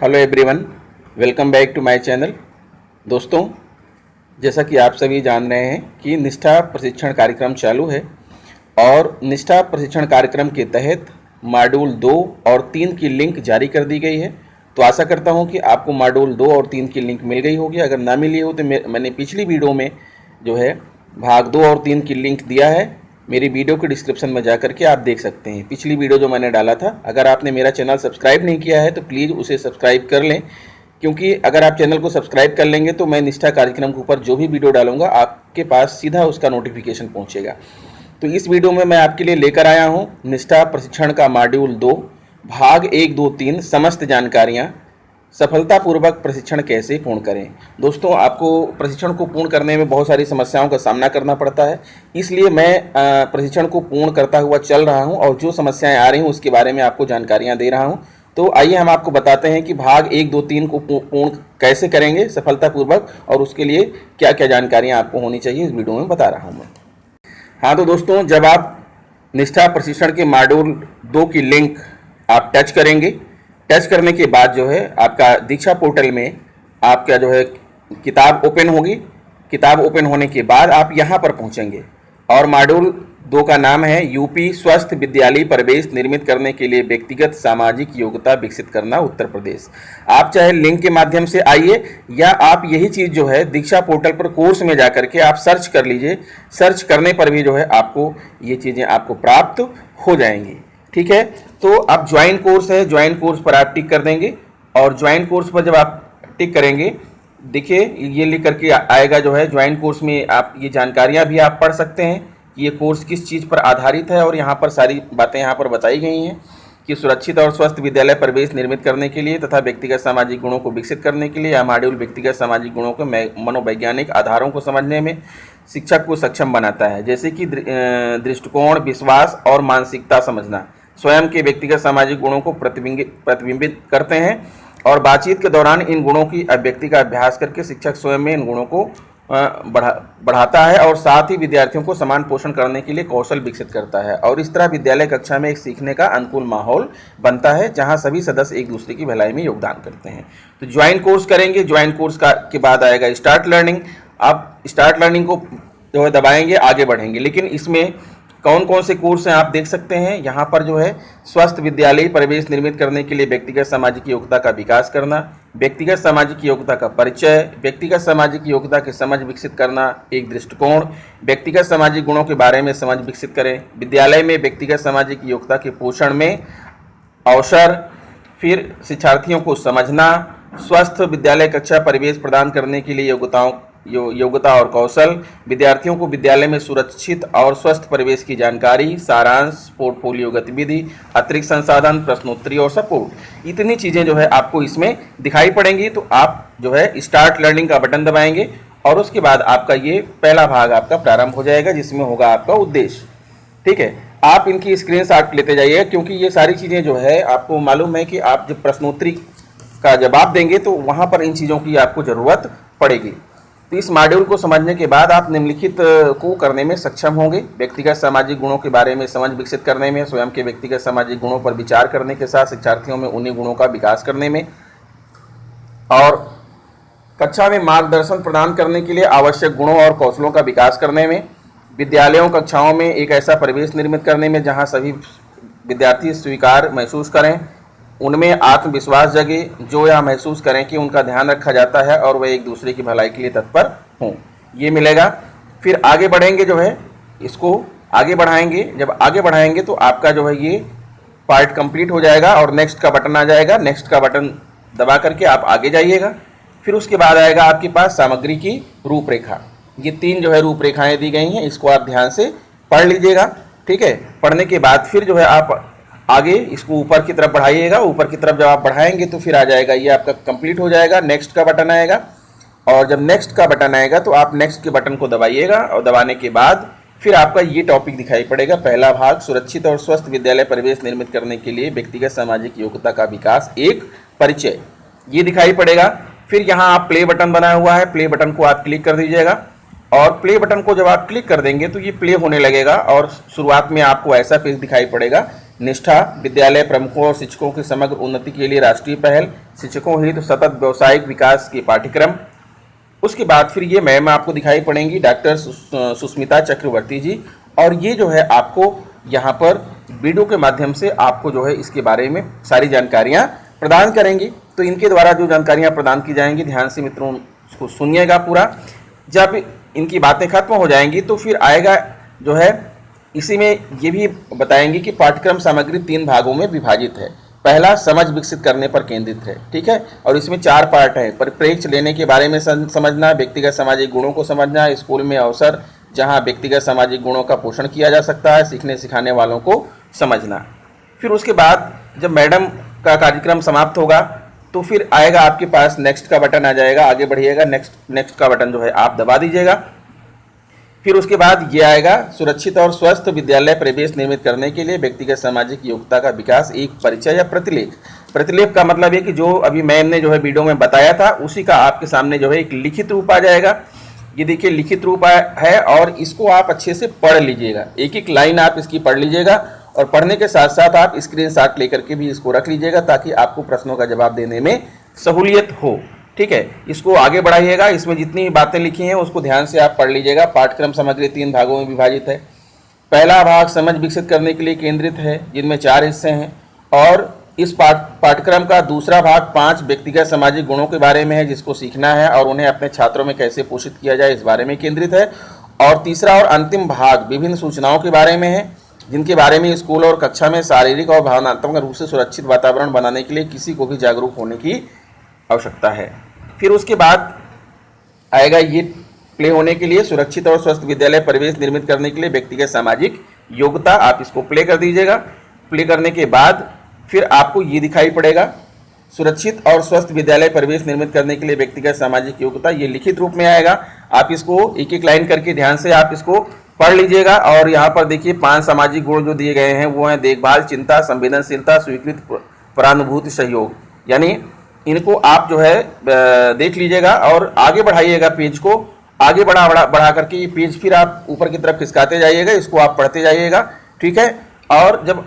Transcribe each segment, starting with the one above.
Hello everyone, welcome back to my channel. दोस्तों, जैसा कि आप सभी जान रहे हैं कि निष्ठा प्रशिक्षण कार्यक्रम चालू है और निष्ठा प्रशिक्षण कार्यक्रम के तहत मॉड्यूल 2 और 3 की लिंक जारी कर दी गई है। तो आशा करता हूं कि आपको मॉड्यूल 2 और 3 की लिंक मिल गई होगी। अगर ना मिली हो तो मैंने पिछली वीडियो में जो है भाग 2 और 3 की लिंक दिया है। मेरी वीडियो के डिस्क्रिप्शन में जाकर के आप देख सकते हैं पिछली वीडियो जो मैंने डाला था। अगर आपने मेरा चैनल सब्सक्राइब नहीं किया है तो प्लीज़ उसे सब्सक्राइब कर लें, क्योंकि अगर आप चैनल को सब्सक्राइब कर लेंगे तो मैं निष्ठा कार्यक्रम के ऊपर जो भी वीडियो डालूंगा आपके पास सीधा उसका नोटिफिकेशन पहुंचेगा। तो इस वीडियो में मैं आपके लिए लेकर आया हूं निष्ठा प्रशिक्षण का मॉड्यूल 2 भाग 1, 2, 3 समस्त जानकारियाँ। सफलतापूर्वक प्रशिक्षण कैसे पूर्ण करें। दोस्तों, आपको प्रशिक्षण को पूर्ण करने में बहुत सारी समस्याओं का सामना करना पड़ता है, इसलिए मैं प्रशिक्षण को पूर्ण करता हुआ चल रहा हूं और जो समस्याएं आ रही हैं उसके बारे में आपको जानकारियां दे रहा हूं। तो आइए हम आपको बताते हैं कि भाग 1, 2, 3 को पूर्ण कैसे करेंगे सफलतापूर्वक, और उसके लिए क्या क्या जानकारियाँ आपको होनी चाहिए इस वीडियो में बता रहा हूँ मैं। हाँ, तो दोस्तों, जब आप निष्ठा प्रशिक्षण के मॉड्यूल 2 की लिंक आप टच करेंगे, टच करने के बाद जो है आपका दीक्षा पोर्टल में आपका जो है किताब ओपन होगी। किताब ओपन होने के बाद आप यहाँ पर पहुँचेंगे और मॉड्यूल 2 का नाम है यूपी स्वस्थ विद्यालय परिवेश निर्मित करने के लिए व्यक्तिगत सामाजिक योग्यता विकसित करना उत्तर प्रदेश। आप चाहे लिंक के माध्यम से आइए या आप यही चीज़ जो है दीक्षा पोर्टल पर कोर्स में जा करके आप सर्च कर लीजिए। सर्च करने पर भी जो है आपको ये चीज़ें आपको प्राप्त हो जाएंगी। ठीक है, तो अब ज्वाइन कोर्स है, ज्वाइन कोर्स पर आप टिक कर देंगे और ज्वाइन कोर्स पर जब आप टिक करेंगे, देखिए ये लिख करके आएगा जो है ज्वाइन कोर्स में आप ये जानकारियां भी आप पढ़ सकते हैं कि ये कोर्स किस चीज़ पर आधारित है। और यहाँ पर सारी बातें यहाँ पर बताई गई हैं कि सुरक्षित और स्वस्थ विद्यालय परिवेश निर्मित करने के लिए तथा व्यक्तिगत सामाजिक गुणों को विकसित करने के लिए यह मॉड्यूल व्यक्तिगत सामाजिक गुणों के मनोवैज्ञानिक आधारों को समझने में शिक्षक को सक्षम बनाता है, जैसे कि दृष्टिकोण, विश्वास और मानसिकता समझना, स्वयं के व्यक्तिगत सामाजिक गुणों को प्रतिबिंबित करते हैं और बातचीत के दौरान इन गुणों की अभिव्यक्ति का अभ्यास करके शिक्षक स्वयं में इन गुणों को बढ़ाता है और साथ ही विद्यार्थियों को समान पोषण करने के लिए कौशल विकसित करता है। और इस तरह विद्यालय कक्षा में एक सीखने का अनुकूल माहौल बनता है जहां सभी सदस्य एक दूसरे की भलाई में योगदान करते हैं। तो ज्वाइन कोर्स करेंगे, ज्वाइन कोर्स के बाद आएगा स्टार्ट लर्निंग। आप स्टार्ट लर्निंग को जो है दबाएंगे, आगे बढ़ेंगे। लेकिन इसमें कौन कौन से कोर्स हैं आप देख सकते हैं यहाँ पर जो है स्वस्थ विद्यालय परिवेश निर्मित करने के लिए व्यक्तिगत सामाजिक योग्यता का विकास करना, व्यक्तिगत सामाजिक योग्यता का परिचय, व्यक्तिगत सामाजिक योग्यता की समझ विकसित करना, एक दृष्टिकोण, व्यक्तिगत सामाजिक गुणों के बारे में समझ विकसित करें, विद्यालय में व्यक्तिगत सामाजिक योग्यता के पोषण में अवसर, फिर शिक्षार्थियों को समझना, स्वस्थ विद्यालय कक्षा परिवेश प्रदान करने के लिए योग्यता और कौशल, विद्यार्थियों को विद्यालय में सुरक्षित और स्वस्थ परिवेश की जानकारी, सारांश, पोर्टफोलियो गतिविधि, अतिरिक्त संसाधन, प्रश्नोत्तरी और सपोर्ट। इतनी चीज़ें जो है आपको इसमें दिखाई पड़ेंगी। तो आप जो है स्टार्ट लर्निंग का बटन दबाएंगे और उसके बाद आपका ये पहला भाग आपका प्रारंभ हो जाएगा, जिसमें होगा आपका उद्देश्य। ठीक है, आप इनकी स्क्रीनशॉट लेते जाइए, क्योंकि ये सारी चीज़ें जो है आपको मालूम है कि आप जब प्रश्नोत्तरी का जवाब देंगे तो वहाँ पर इन चीज़ों की आपको ज़रूरत पड़ेगी। तो इस मॉड्यूल को समझने के बाद आप निम्नलिखित को करने में सक्षम होंगे। व्यक्तिगत सामाजिक गुणों के बारे में समझ विकसित करने में, स्वयं के व्यक्तिगत सामाजिक गुणों पर विचार करने के साथ शिक्षार्थियों में उन्हीं गुणों का विकास करने में और कक्षा में मार्गदर्शन प्रदान करने के लिए आवश्यक गुणों और कौशलों का विकास करने में, विद्यालयों कक्षाओं में एक ऐसा परिवेश निर्मित करने में जहाँ सभी विद्यार्थी स्वीकार महसूस करें, उनमें आत्मविश्वास जगे, जो यह महसूस करें कि उनका ध्यान रखा जाता है और वह एक दूसरे की भलाई के लिए तत्पर हों, ये मिलेगा। फिर आगे बढ़ेंगे जो है इसको आगे बढ़ाएंगे। जब आगे बढ़ाएंगे तो आपका जो है ये पार्ट कंप्लीट हो जाएगा और नेक्स्ट का बटन आ जाएगा। नेक्स्ट का बटन दबा करके आप आगे जाइएगा। फिर उसके बाद आएगा आपके पास सामग्री की रूपरेखा। ये 3 जो है रूपरेखाएँ दी गई हैं, इसको आप ध्यान से पढ़ लीजिएगा। ठीक है, पढ़ने के बाद फिर जो है आप आगे इसको ऊपर की तरफ बढ़ाइएगा। ऊपर की तरफ जब आप बढ़ाएंगे तो फिर आ जाएगा ये आपका कंप्लीट हो जाएगा। नेक्स्ट का बटन आएगा और जब नेक्स्ट का बटन आएगा तो आप नेक्स्ट के बटन को दबाइएगा और दबाने के बाद फिर आपका ये टॉपिक दिखाई पड़ेगा, पहला भाग, सुरक्षित और स्वस्थ विद्यालय परिवेश निर्मित करने के लिए व्यक्तिगत सामाजिक योग्यता का विकास, एक परिचय, ये दिखाई पड़ेगा। फिर यहाँ आप प्ले बटन बना हुआ है, प्ले बटन को आप क्लिक कर दीजिएगा और प्ले बटन को जब आप क्लिक कर देंगे तो ये प्ले होने लगेगा और शुरुआत में आपको ऐसा पेज दिखाई पड़ेगा निष्ठा विद्यालय प्रमुखों और शिक्षकों की समग्र उन्नति के लिए राष्ट्रीय पहल, शिक्षकों हित सतत व्यवसायिक विकास के पाठ्यक्रम। उसके बाद फिर ये मैम आपको दिखाई पड़ेंगी डॉक्टर सुस्मिता चक्रवर्ती जी, और ये जो है आपको यहाँ पर वीडियो के माध्यम से आपको जो है इसके बारे में सारी जानकारियाँ प्रदान करेंगी। तो इनके द्वारा जो जानकारियाँ प्रदान की जाएंगी, ध्यान से मित्रों उसको सुनिएगा पूरा। जब इनकी बातें खत्म हो जाएंगी तो फिर आएगा जो है इसी में ये भी बताएंगे कि पाठ्यक्रम सामग्री 3 भागों में विभाजित है। पहला समझ विकसित करने पर केंद्रित है, ठीक है, और इसमें 4 पार्ट हैं। परिप्रेक्ष्य लेने के बारे में समझना, व्यक्तिगत सामाजिक गुणों को समझना, स्कूल में अवसर जहां व्यक्तिगत सामाजिक गुणों का पोषण किया जा सकता है, सीखने सिखाने वालों को समझना। फिर उसके बाद जब मैडम का कार्यक्रम समाप्त होगा तो फिर आएगा आपके पास नेक्स्ट का बटन आ जाएगा, आगे बढ़िएगा, नेक्स्ट का बटन जो है आप दबा दीजिएगा। फिर उसके बाद ये आएगा सुरक्षित और स्वस्थ विद्यालय परिवेश निर्मित करने के लिए व्यक्तिगत सामाजिक योग्यता का विकास, एक परिचय या प्रतिलेख। प्रतिलेख का मतलब है कि जो अभी मैम ने जो है वीडियो में बताया था उसी का आपके सामने जो है एक लिखित रूप आ जाएगा। ये देखिए लिखित रूप है और इसको आप अच्छे से पढ़ लीजिएगा, एक एक लाइन आप इसकी पढ़ लीजिएगा और पढ़ने के साथ साथ आप स्क्रीनशॉट लेकर के भी इसको रख लीजिएगा ताकि आपको प्रश्नों का जवाब देने में सहूलियत हो, ठीक है। इसको आगे बढ़ाइएगा, इसमें जितनी बातें लिखी हैं उसको ध्यान से आप पढ़ लीजिएगा। पाठ्यक्रम सामग्री 3 भागों में विभाजित है। पहला भाग समझ विकसित करने के लिए केंद्रित है जिनमें 4 हिस्से हैं, और इस पाठ्यक्रम का दूसरा भाग 5 व्यक्तिगत सामाजिक गुणों के बारे में है जिसको सीखना है और उन्हें अपने छात्रों में कैसे पोषित किया जाए इस बारे में केंद्रित है। और तीसरा और अंतिम भाग विभिन्न सूचनाओं के बारे में है जिनके बारे में स्कूल और कक्षा में शारीरिक और भावनात्मक रूप से सुरक्षित वातावरण बनाने के लिए किसी को भी जागरूक होने की आवश्यकता है। फिर उसके बाद आएगा ये प्ले होने के लिए सुरक्षित और स्वस्थ विद्यालय परिवेश निर्मित करने के लिए व्यक्तिगत सामाजिक योग्यता, आप इसको प्ले कर दीजिएगा। प्ले करने के बाद फिर आपको ये दिखाई पड़ेगा सुरक्षित और स्वस्थ विद्यालय परिवेश निर्मित करने के लिए व्यक्तिगत सामाजिक योग्यता, ये लिखित रूप में आएगा। आप इसको एक एक लाइन करके ध्यान से आप इसको पढ़ लीजिएगा। और यहाँ पर देखिए 5 सामाजिक गुण जो दिए गए हैं वो हैं देखभाल, चिंता, संवेदनशीलता, स्वीकृत, परानुभूति, सहयोग। यानी इनको आप जो है देख लीजिएगा और आगे बढ़ाइएगा, पेज को आगे बढ़ा करके ये पेज फिर आप ऊपर की तरफ खिसकाते जाइएगा, इसको आप पढ़ते जाइएगा, ठीक है। और जब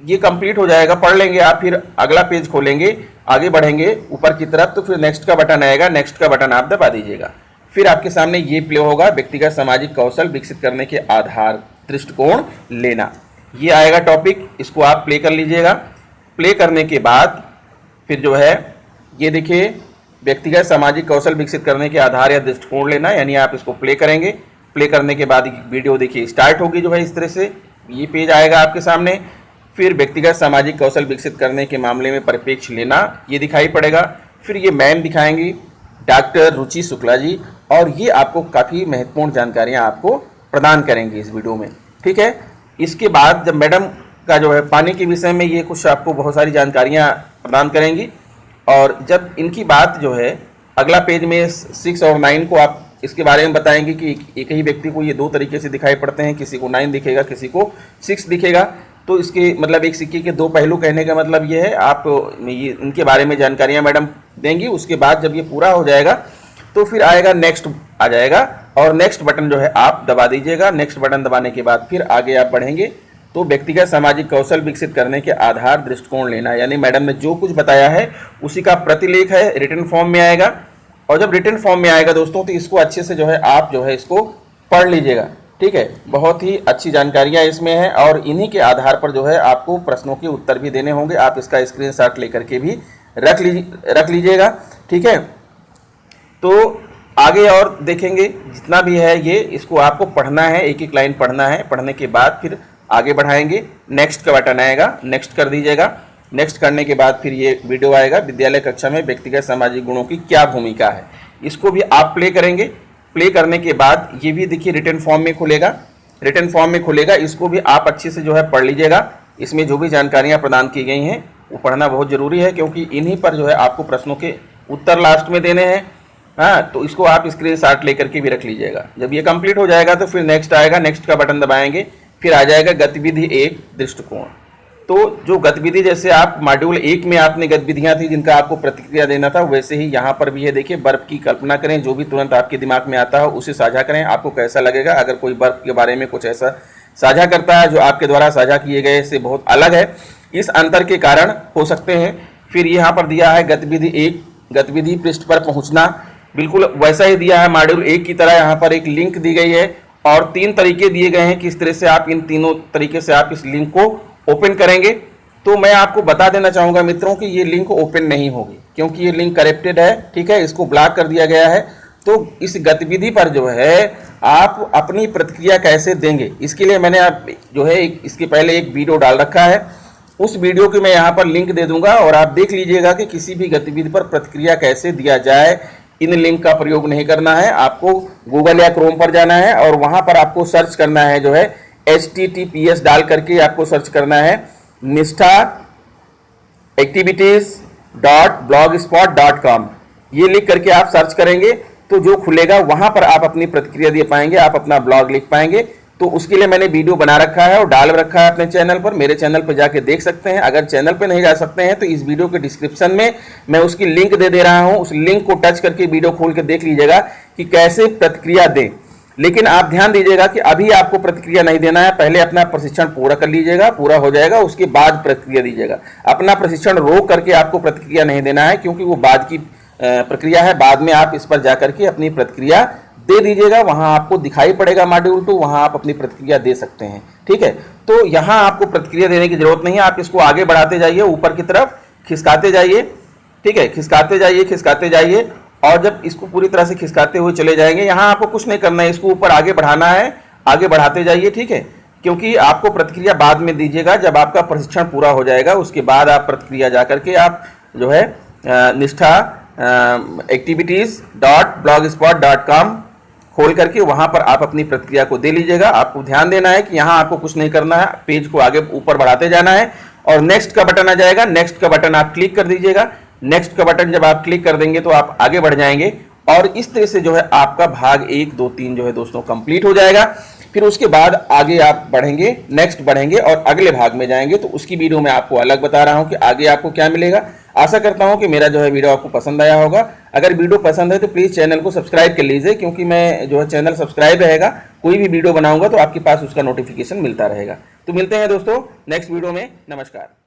ये कंप्लीट हो जाएगा, पढ़ लेंगे आप, फिर अगला पेज खोलेंगे, आगे बढ़ेंगे ऊपर की तरफ, तो फिर नेक्स्ट का बटन आएगा, नेक्स्ट का बटन आप दबा दीजिएगा। फिर आपके सामने ये प्ले होगा व्यक्तिगत सामाजिक कौशल विकसित करने के आधार दृष्टिकोण लेना, ये आएगा टॉपिक, इसको आप प्ले कर लीजिएगा। प्ले करने के बाद फिर जो है ये देखिए व्यक्तिगत सामाजिक कौशल विकसित करने के आधार या दृष्टिकोण लेना, यानी आप इसको प्ले करेंगे। प्ले करने के बाद वीडियो देखिए स्टार्ट होगी जो है इस तरह से, ये पेज आएगा आपके सामने। फिर व्यक्तिगत सामाजिक कौशल विकसित करने के मामले में परिप्रेक्ष्य लेना, ये दिखाई पड़ेगा। फिर ये मैम दिखाएंगी डॉक्टर रुचि शुक्ला जी, और ये आपको काफ़ी महत्वपूर्ण जानकारियाँ आपको प्रदान करेंगी इस वीडियो में, ठीक है। इसके बाद जब मैडम का जो है पानी के विषय में ये कुछ आपको बहुत सारी जानकारियाँ प्रदान करेंगी, और जब इनकी बात जो है अगला पेज में 6 और 9 को आप इसके बारे में बताएंगे कि एक ही व्यक्ति को ये 2 तरीके से दिखाई पड़ते हैं, किसी को 9 दिखेगा, किसी को 6 दिखेगा। तो इसके मतलब एक सिक्के के 2 पहलू कहने का मतलब ये है, आप ये इनके बारे में जानकारियाँ मैडम देंगी। उसके बाद जब ये पूरा हो जाएगा तो फिर आएगा नेक्स्ट आ जाएगा, और नेक्स्ट बटन जो है आप दबा दीजिएगा। नेक्स्ट बटन दबाने के बाद फिर आगे आप बढ़ेंगे तो व्यक्तिगत सामाजिक कौशल विकसित करने के आधार दृष्टिकोण लेना, यानी मैडम ने जो कुछ बताया है उसी का प्रतिलेख है, रिटन फॉर्म में आएगा। और जब रिटन फॉर्म में आएगा दोस्तों तो इसको अच्छे से जो है आप जो है इसको पढ़ लीजिएगा, ठीक है। बहुत ही अच्छी जानकारियाँ इसमें हैं और इन्हीं के आधार पर जो है आपको प्रश्नों के उत्तर भी देने होंगे। आप इसका स्क्रीनशॉट लेकर के भी रख लीजिएगा, ठीक है। तो आगे और देखेंगे जितना भी है ये, इसको आपको पढ़ना है, एक एक लाइन पढ़ना है। पढ़ने के बाद फिर आगे बढ़ाएंगे, नेक्स्ट का बटन आएगा, नेक्स्ट कर दीजिएगा। नेक्स्ट करने के बाद फिर ये वीडियो आएगा विद्यालय कक्षा में व्यक्तिगत सामाजिक गुणों की क्या भूमिका है, इसको भी आप प्ले करेंगे। प्ले करने के बाद ये भी देखिए रिटन फॉर्म में खुलेगा, रिटन फॉर्म में खुलेगा, इसको भी आप अच्छे से जो है पढ़ लीजिएगा। इसमें जो भी जानकारियाँ प्रदान की गई हैं वो पढ़ना बहुत ज़रूरी है, क्योंकि इन्हीं पर जो है आपको प्रश्नों के उत्तर लास्ट में देने हैं। हाँ, तो इसको आप स्क्रीनशॉट लेकर के भी रख लीजिएगा। जब ये कंप्लीट हो जाएगा तो फिर नेक्स्ट आएगा, नेक्स्ट का बटन दबाएंगे, फिर आ जाएगा गतिविधि 1 दृष्टिकोण। तो जो गतिविधि जैसे आप मॉड्यूल 1 में आपने गतिविधियां थी जिनका आपको प्रतिक्रिया देना था, वैसे ही यहाँ पर भी है। देखिए बर्फ की कल्पना करें, जो भी तुरंत आपके दिमाग में आता हो उसे साझा करें। आपको कैसा लगेगा अगर कोई बर्फ के बारे में कुछ ऐसा साझा करता है जो आपके द्वारा साझा किए गए से बहुत अलग है। इस अंतर के कारण हो सकते हैं। फिर यहाँ पर दिया है गतिविधि 1, गतिविधि पृष्ठ पर पहुँचना, बिल्कुल वैसा ही दिया है मॉड्यूल 1 की तरह। यहाँ पर एक लिंक दी गई है और 3 तरीके दिए गए हैं किस तरह से आप इन तीनों तरीके से आप इस लिंक को ओपन करेंगे। तो मैं आपको बता देना चाहूँगा मित्रों कि ये लिंक ओपन नहीं होगी, क्योंकि ये लिंक करप्टेड है, ठीक है, इसको ब्लॉक कर दिया गया है। तो इस गतिविधि पर जो है आप अपनी प्रतिक्रिया कैसे देंगे, इसके लिए मैंने आप जो है इसके पहले एक वीडियो डाल रखा है। उस वीडियो की मैं यहाँ पर लिंक दे दूंगा और आप देख लीजिएगा कि किसी भी गतिविधि पर प्रतिक्रिया कैसे दिया जाए। इन लिंक का प्रयोग नहीं करना है, आपको गूगल या क्रोम पर जाना है और वहाँ पर आपको सर्च करना है जो है https डाल करके आपको सर्च करना है nisthaactivities.blogspot.com। ये लिख करके आप सर्च करेंगे तो जो खुलेगा वहां पर आप अपनी प्रतिक्रिया दे पाएंगे, आप अपना ब्लॉग लिख पाएंगे। तो उसके लिए मैंने वीडियो बना रखा है और डाल रखा है अपने चैनल पर, मेरे चैनल पर जाके देख सकते हैं। अगर चैनल पर नहीं जा सकते हैं तो इस वीडियो के डिस्क्रिप्शन में मैं उसकी लिंक दे रहा हूं, उस लिंक को टच करके वीडियो खोल के देख लीजिएगा कि कैसे प्रतिक्रिया दें। लेकिन आप ध्यान दीजिएगा कि अभी आपको प्रतिक्रिया नहीं देना है, पहले अपना प्रशिक्षण पूरा कर लीजिएगा, पूरा हो जाएगा उसके बाद प्रतिक्रिया दीजिएगा। अपना प्रशिक्षण रोक करके आपको प्रतिक्रिया नहीं देना है, क्योंकि वो बाद की प्रक्रिया है। बाद में आप इस पर जाकर के अपनी प्रतिक्रिया दे दीजिएगा, वहां आपको दिखाई पड़ेगा मॉड्यूल 2, वहां आप अपनी प्रतिक्रिया दे सकते हैं, ठीक है। तो यहाँ आपको प्रतिक्रिया देने की जरूरत नहीं है, आप इसको आगे बढ़ाते जाइए, ऊपर की तरफ खिसकाते जाइए, ठीक है, खिसकाते जाइए और जब इसको पूरी तरह से खिसकाते हुए चले जाएंगे, यहाँ आपको कुछ नहीं करना है, इसको ऊपर आगे बढ़ाना है, आगे बढ़ाते जाइए, ठीक है। क्योंकि आपको प्रतिक्रिया बाद में दीजिएगा, जब आपका प्रशिक्षण पूरा हो जाएगा उसके बाद आप प्रतिक्रिया जाकर के आप जो है निष्ठा activities.blogspot.com खोल करके वहां पर आप अपनी प्रतिक्रिया को दे लीजिएगा। आपको ध्यान देना है कि यहाँ आपको कुछ नहीं करना है, पेज को आगे ऊपर बढ़ाते जाना है और नेक्स्ट का बटन आ जाएगा, नेक्स्ट का बटन आप क्लिक कर दीजिएगा। नेक्स्ट का बटन जब आप क्लिक कर देंगे तो आप आगे बढ़ जाएंगे और इस तरह से जो है आपका भाग 1, 2, 3 जो है दोस्तों कंप्लीट हो जाएगा। फिर उसके बाद आगे आप बढ़ेंगे, नेक्स्ट बढ़ेंगे और अगले भाग में जाएंगे, तो उसकी वीडियो में आपको अलग बता रहा हूं कि आगे आपको क्या मिलेगा। आशा करता हूं कि मेरा जो है वीडियो आपको पसंद आया होगा। अगर वीडियो पसंद है तो प्लीज़ चैनल को सब्सक्राइब कर लीजिए, क्योंकि मैं जो है चैनल सब्सक्राइब रहेगा, कोई भी वीडियो बनाऊंगा तो आपके पास उसका नोटिफिकेशन मिलता रहेगा। तो मिलते हैं दोस्तों नेक्स्ट वीडियो में। नमस्कार।